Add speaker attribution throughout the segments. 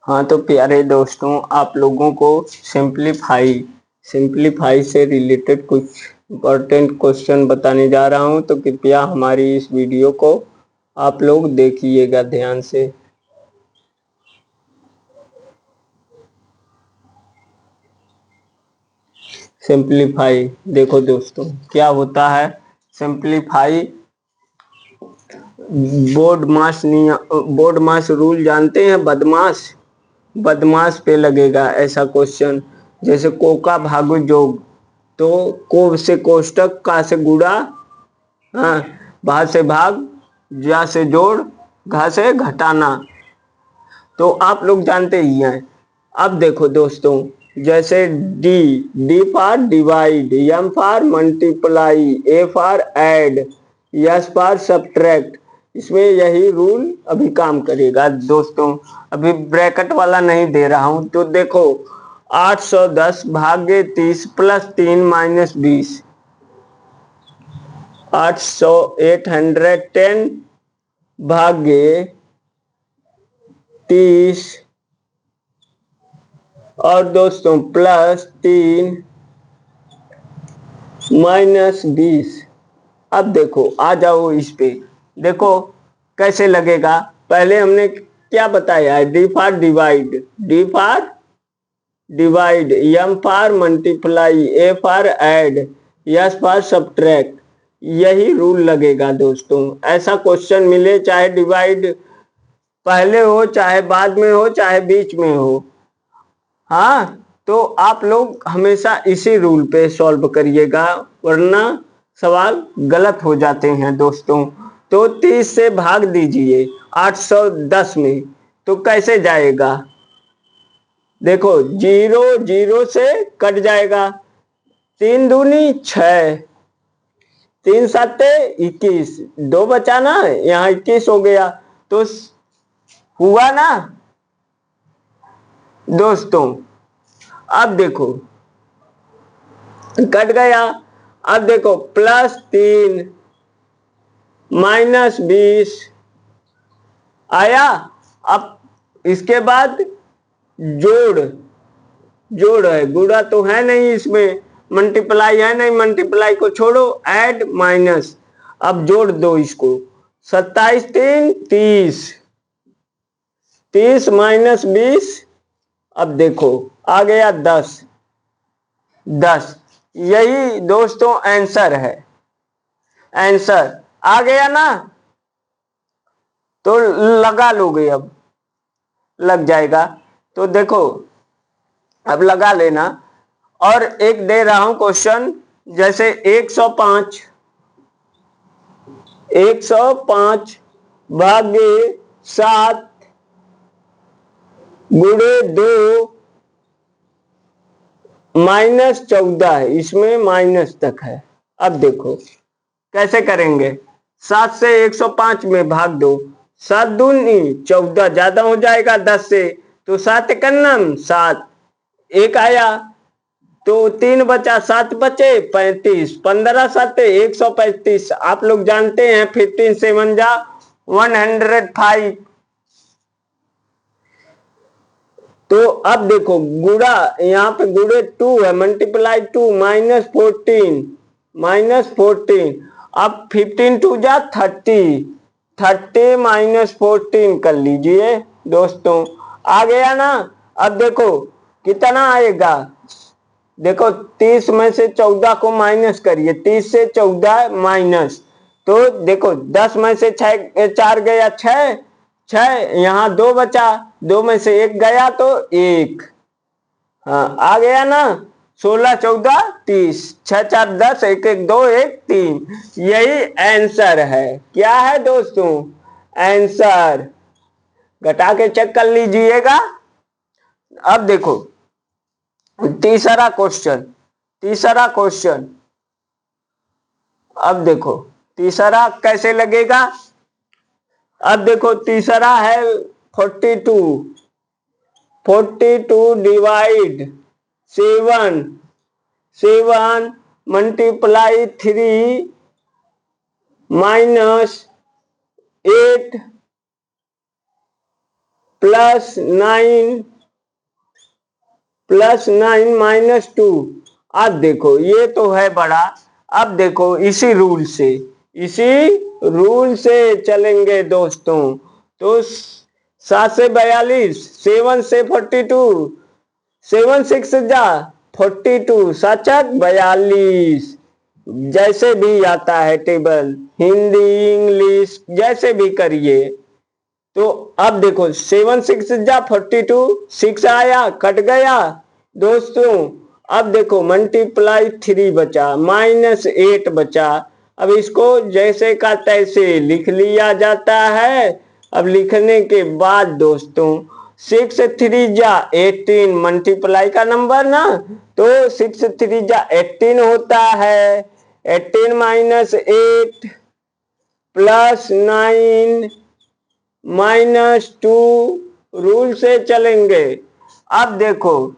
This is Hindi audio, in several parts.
Speaker 1: हाँ तो प्यारे दोस्तों, आप लोगों को सिंप्लीफाई से रिलेटेड कुछ इम्पोर्टेंट क्वेश्चन बताने जा रहा हूँ, तो कृपया हमारी इस वीडियो को आप लोग देखिएगा ध्यान से। सिंप्लीफाई देखो दोस्तों, क्या होता है सिंप्लीफाई। बोर्ड मास रूल जानते हैं? बदमाश पे लगेगा ऐसा क्वेश्चन। जैसे को का भागो जोग, तो को से कोष्टक, का से गुणा, हाँ, भा से भाग, जा से जोड़, घा से घटाना, तो आप लोग जानते ही हैं। अब देखो दोस्तों, जैसे D for divide, M for multiply, A for add, S for subtract, इसमें यही रूल अभी काम करेगा दोस्तों। अभी ब्रैकेट वाला नहीं दे रहा हूं, तो देखो 810 भागे 30 प्लस 3 माइनस 20, 810 भागे 30 और दोस्तों प्लस 3 माइनस 20। अब देखो आ जाओ इस पे, देखो कैसे लगेगा। पहले हमने क्या बताया है? D for divide, M for multiply, A for add, S for subtract, यही रूल लगेगा दोस्तों। ऐसा क्वेश्चन मिले, चाहे डिवाइड पहले हो, चाहे बाद में हो, चाहे बीच में हो, हाँ, तो आप लोग हमेशा इसी रूल पे सॉल्व करिएगा, वरना सवाल गलत हो जाते हैं दोस्तों। तो 30 से भाग दीजिए 810 में, तो कैसे जाएगा? देखो जीरो जीरो से कट जाएगा, 3 दूनी 6, 3 सत्ते 21, 2 बचा ना, यहाँ 21 हो गया, तो हुआ ना दोस्तों। अब देखो कट गया। अब देखो प्लस 3 माइनस 20 आया। अब इसके बाद जोड़ जोड़ है, गुणा तो है नहीं, इसमें मल्टीप्लाई है नहीं, मल्टीप्लाई को छोड़ो, ऐड माइनस, अब जोड़ दो इसको, 27 3 30, 30 माइनस 20, अब देखो आ गया 10, यही दोस्तों आंसर है। आंसर आ गया ना, तो लगा लोगे, अब लग जाएगा। तो देखो अब लगा लेना। और एक दे रहा हूं क्वेश्चन, जैसे 105 भागे 7 गुणे 2 माइनस 14 है, इसमें माइनस तक है। अब देखो कैसे करेंगे। 7 से 105 में भाग दो, 7 दूनी 14, ज्यादा हो जाएगा 10 से, तो 7 कन्नम 7, एक आया, तो 3 बचा, 7 बचे 35, 15 7 135। आप लोग जानते हैं 15 7 जा 105। तो अब देखो गुणा, यहाँ पे गुणे 2 है, मल्टीप्लाई 2 माइनस 14, अब 15 2 जा 30, 30 माइनस 14 कर लीजिए दोस्तों, आ गया ना। अब देखो कितना आएगा, देखो 30 में से 14 को माइनस करिए, 30 से 14 माइनस, तो देखो 10 में से 4 गया 6, यहाँ 2 बचा, 2 में से 1 गया तो 1, हाँ आ गया ना। 16 14 30, 6 4 10, 1 1 2 1 3, यही आंसर है। क्या है दोस्तों? आंसर। घटा के चेक कर लीजिएगा। अब देखो तीसरा क्वेश्चन, अब देखो तीसरा कैसे लगेगा। अब देखो तीसरा है 42 डिवाइड 7 मल्टीप्लाई 3 माइनस 8 +9 -2। अब देखो ये तो है बड़ा। अब देखो इसी रूल से चलेंगे दोस्तों। तो 7 से 42, 7 से 42, 7 6 जा 42, 7 42। जैसे भी आता है टेबल, हिंदी इंग्लिश जैसे भी करिए। तो अब देखो 7 6 जा 42, 6 आया कट गया दोस्तों। अब देखो मल्टीप्लाई 3 बचा, -8 बचा। अब इसको जैसे का तैसे लिख लिया जाता है। अब लिखने के बाद दोस्तों 6 3 जा 18, मल्टीप्लाई का नंबर ना, तो 6 3 जा 18 होता है। 18 -8 +9 -2 रूल से चलेंगे। अब देखो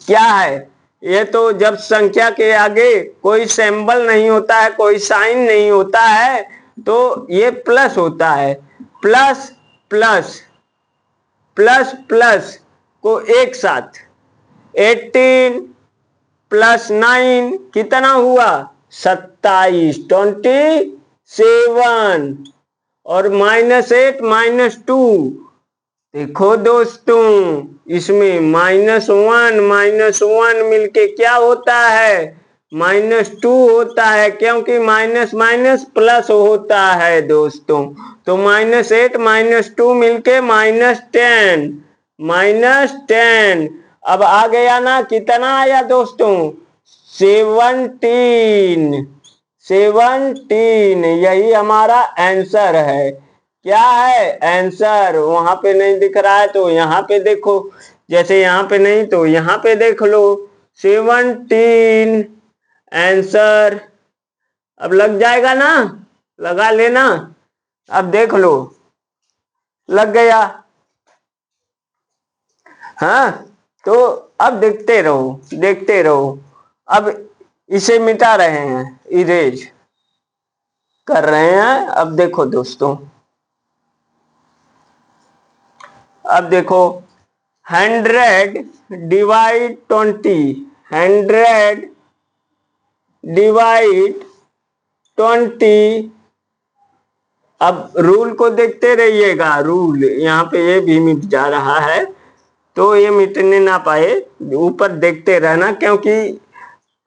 Speaker 1: क्या है, ये तो जब संख्या के आगे कोई सिंबल नहीं होता है, कोई साइन नहीं होता है, तो ये प्लस होता है। प्लस प्लस प्लस प्लस को एक साथ 18 +9 कितना हुआ 27, 27। और -8 -2 देखो दोस्तों, इसमें -1 मिलके क्या होता है -2 होता है, क्योंकि माइनस माइनस प्लस होता है दोस्तों। तो -8 -2 मिलके -10, -10। अब आ गया ना, कितना आया दोस्तों 17, 17। यही हमारा आंसर है। क्या है आंसर, वहां पे नहीं दिख रहा है तो यहाँ पे देखो, जैसे यहाँ पे नहीं तो यहाँ पे देख लो 17 आंसर। अब लग जाएगा ना, लगा लेना। अब देख लो लग गया। हाँ, तो अब देखते रहो देखते रहो। अब इसे मिटा रहे हैं, इरेज कर रहे हैं। अब देखो दोस्तों, अब देखो 100 डिवाइड 20, 100 डिवाइड 20। अब रूल को देखते रहिएगा, रूल यहाँ पे ये भी मिट जा रहा है, तो ये मिटने ना पाए, ऊपर देखते रहना, क्योंकि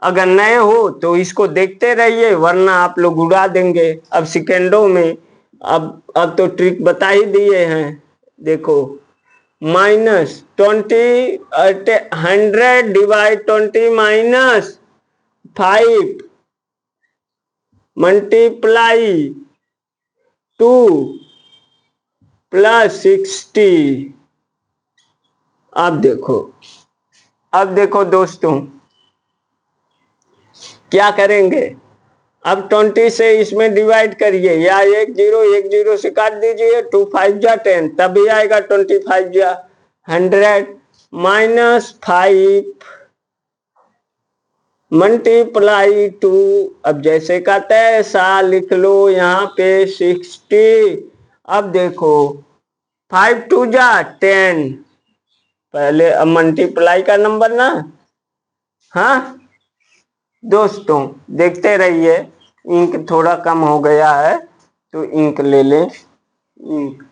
Speaker 1: अगर नए हो तो इसको देखते रहिए, वरना आप लोग उड़ा देंगे अब सेकेंडों में। अब तो ट्रिक बता ही दिए हैं। देखो -20, 100 डिवाइड 20 -5 मल्टीप्लाई 2 +60। अब देखो दोस्तों क्या करेंगे। अब 20 से इसमें डिवाइड करिए, या 1 0 से काट दीजिए, 2 5 जा 10, तब भी आएगा 25 जा 100 -5 मल्टीप्लाई 2। अब जैसे का तैसा लिख लो यहाँ पे 60। अब देखो 5 2 जा 10, पहले अब मल्टीप्लाई का नंबर ना। हाँ दोस्तों देखते रहिए। इंक थोड़ा कम हो गया है तो इंक ले लें। इंक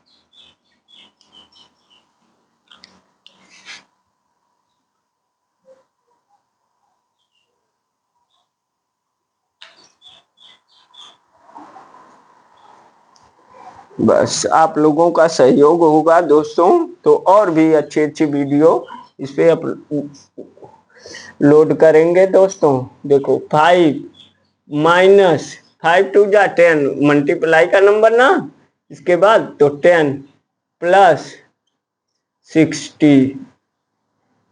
Speaker 1: बस आप लोगों का सहयोग होगा दोस्तों, तो और भी अच्छी अच्छी वीडियो इस पे लोड करेंगे दोस्तों। देखो 5 -5 2 जा 10, मल्टीप्लाई का नंबर ना, इसके बाद तो 10 +60।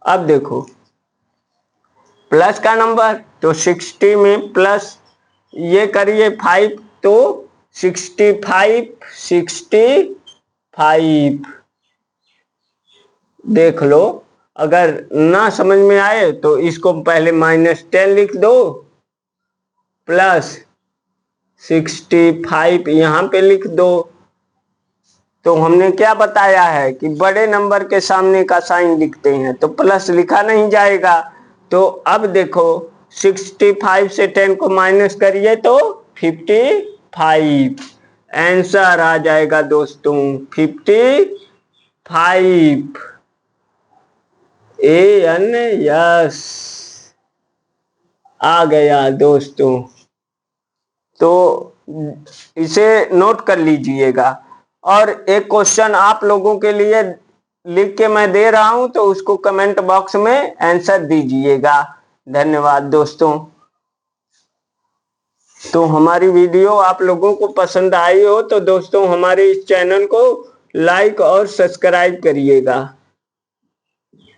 Speaker 1: अब देखो प्लस का नंबर तो 60 में प्लस ये करिए 5, तो 65 65। देख लो, अगर ना समझ में आए तो इसको पहले -10 लिख दो, +65 यहाँ पे लिख दो, तो हमने क्या बताया है कि बड़े नंबर के सामने का साइन लिखते हैं तो प्लस लिखा नहीं जाएगा। तो अब देखो 65 से 10 को माइनस करिए तो 55। आंसर आ जाएगा दोस्तों 55। एन यस आ गया दोस्तों। तो इसे नोट कर लीजिएगा। और एक क्वेश्चन आप लोगों के लिए लिख के मैं दे रहा हूं तो उसको कमेंट बॉक्स में आंसर दीजिएगा। धन्यवाद दोस्तों। तो हमारी वीडियो आप लोगों को पसंद आई हो तो दोस्तों हमारे इस चैनल को लाइक और सब्सक्राइब करिएगा।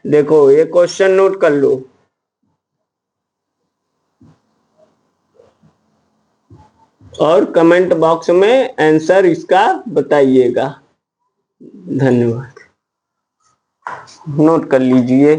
Speaker 1: देखो ये क्वेश्चन नोट कर लो और कमेंट बॉक्स में आंसर इसका बताइएगा। धन्यवाद। नोट कर लीजिए।